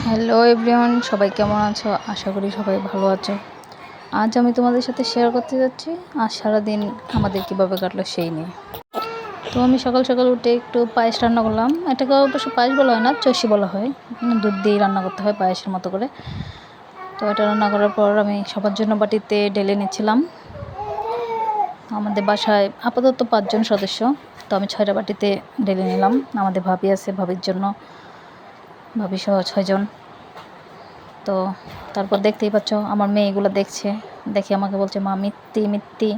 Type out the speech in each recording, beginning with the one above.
Hello everyone, সবাই কেমন আছো? আশা করি সবাই ভালো আছো। আজ আমি তোমাদের সাথে শেয়ার করতে যাচ্ছি আজ সারাদিন আমাদের কীভাবে কাটলো সেই নিয়ে। তো আমি সকাল সকাল উঠে একটু পায়েস রান্না করলাম। এটাকে অবশ্য পায়েস বলা হয় না, চষি বলা হয়। দুধ দিয়েই রান্না করতে হয় পায়েসের মতো করে। তো এটা রান্না করার পর আমি সবার জন্য বাটিতে ঢেলে নিচ্ছিলাম। আমাদের বাসায় আপাতত 5 জন সদস্য, তো আমি 6টা বাটিতে ঢেলে নিলাম। আমাদের ভাবি আছে, ভাবির জন্য, ভাবি সহ 6 জন। তো তারপর দেখতেই পাচ্ছ আমার মেয়েগুলো দেখে আমাকে বলছে, মা মিথ্যি মিথ্যি।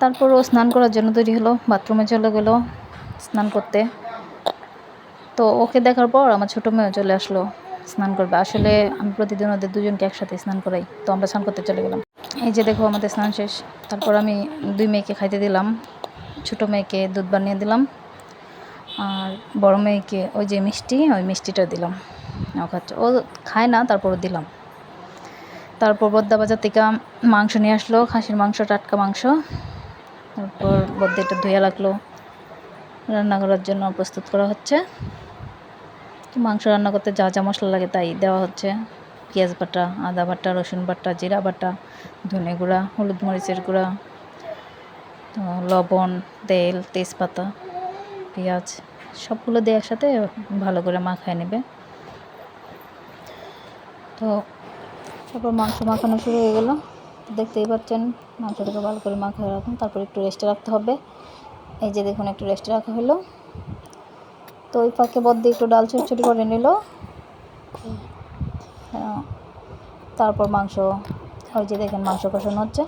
তারপর ও স্নান করার জন্য তৈরি হলো, বাথরুমে চলে গেল স্নান করতে। তো ওকে দেখার পর আমার ছোটো মেয়েও চলে আসলো স্নান করবে। আসলে আমি প্রতিদিন ওদের দুজনকে একসাথে স্নান করাই, তো আমরা স্নান করতে চলে গেলাম। এই যে দেখো আমাদের স্নান শেষ। তারপর আমি 2 মেয়েকে খাইতে দিলাম। ছোটো মেয়েকে দুধ বানিয়ে দিলাম, আর বড় মেয়েকে ওই যে ওই মিষ্টিটা দিলাম। ও খাচ্ছে, ও খায় না, তারপর দিলাম। তারপর বদ্দা বাজার থেকে মাংস নিয়ে আসলো, খাসির মাংস, টাটকা মাংস। তারপর বদ্দাটা ধুয়ে লাগলো, রান্না করার জন্য প্রস্তুত করা হচ্ছে। তো মাংস রান্না করতে যা যা মশলা লাগে তাই দেওয়া হচ্ছে। পেঁয়াজ বাটা, আদা বাটা, রসুন বাটা, জিরা বাটা, ধনে গুঁড়া, হলুদ মরিচের গুঁড়া, লবণ, তেল, তেজপাতা, পেঁয়াজ সবগুলো দিয়ে একসাথে ভালো করে মাখায় নেবে। তো তারপর মাংস মাখানো শুরু হয়ে গেল। দেখতেই পাচ্ছেন মাংসটাকে ভালো করে মাখিয়ে রাখুন, তারপর একটু রেস্টে রাখতে হবে। এই যে দেখুন একটু রেস্টে রাখা হলো। তো ওই ফাঁকে বদ্দি একটু ডাল চচ্চড়ি করে নিল। তারপর মাংস, ওই যে দেখেন মাংস কষানো হচ্ছে।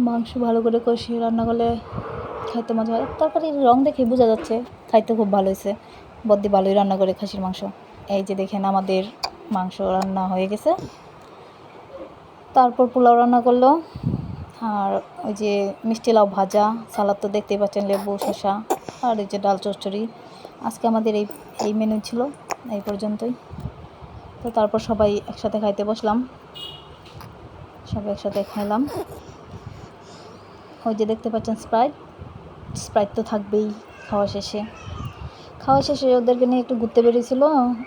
মাংস ভালো করে কষিয়ে রান্না করলে খাইতে মজা হয়। তরকারির রং দেখে বোঝা যাচ্ছে খাইতে খুব ভালো হয়েছে। বদ্দি ভালোই রান্না করে খাসির মাংস। এই যে দেখেন আমাদের মাংস রান্না হয়ে গেছে। তারপর পোলাও রান্না করলো, আর ওই যে মিষ্টি লাউ ভাজা, সালাদ তো দেখতেই পাচ্ছেন, লেবু, শসা, আর এই যে ডাল চচ্চড়ি। আজকে আমাদের এই মেনু ছিল, এই পর্যন্তই। তো তারপর সবাই একসাথে খাইতে বসলাম, সবাই একসাথে খাইলাম। ওই যে দেখতে পাচ্ছেন স্প্রাইট তো থাকবেই। খাওয়া শেষে ওদেরকে নিয়ে একটু ঘুরতে বেরিয়েছিল,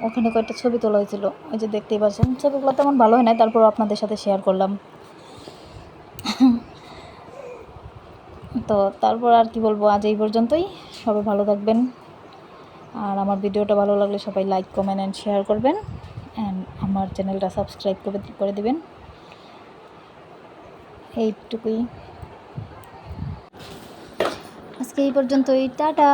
ওখানে কয়েকটা ছবি তোলা হয়েছিল। ওই যে দেখতেই পাচ্ছেন, ছবিগুলো তেমন ভালো হয় না, তারপর আপনাদের সাথে শেয়ার করলাম। তো তারপর আর কি বলবো, আজ এই পর্যন্তই। সবাই ভালো থাকবেন, আর আমার ভিডিওটা ভালো লাগলে সবাই লাইক, কমেন্ট অ্যান্ড শেয়ার করবেন, অ্যান্ড আমার চ্যানেলটা সাবস্ক্রাইব করে দিবেন। এইটুকুই, আজকে এই পর্যন্তই। টাটা।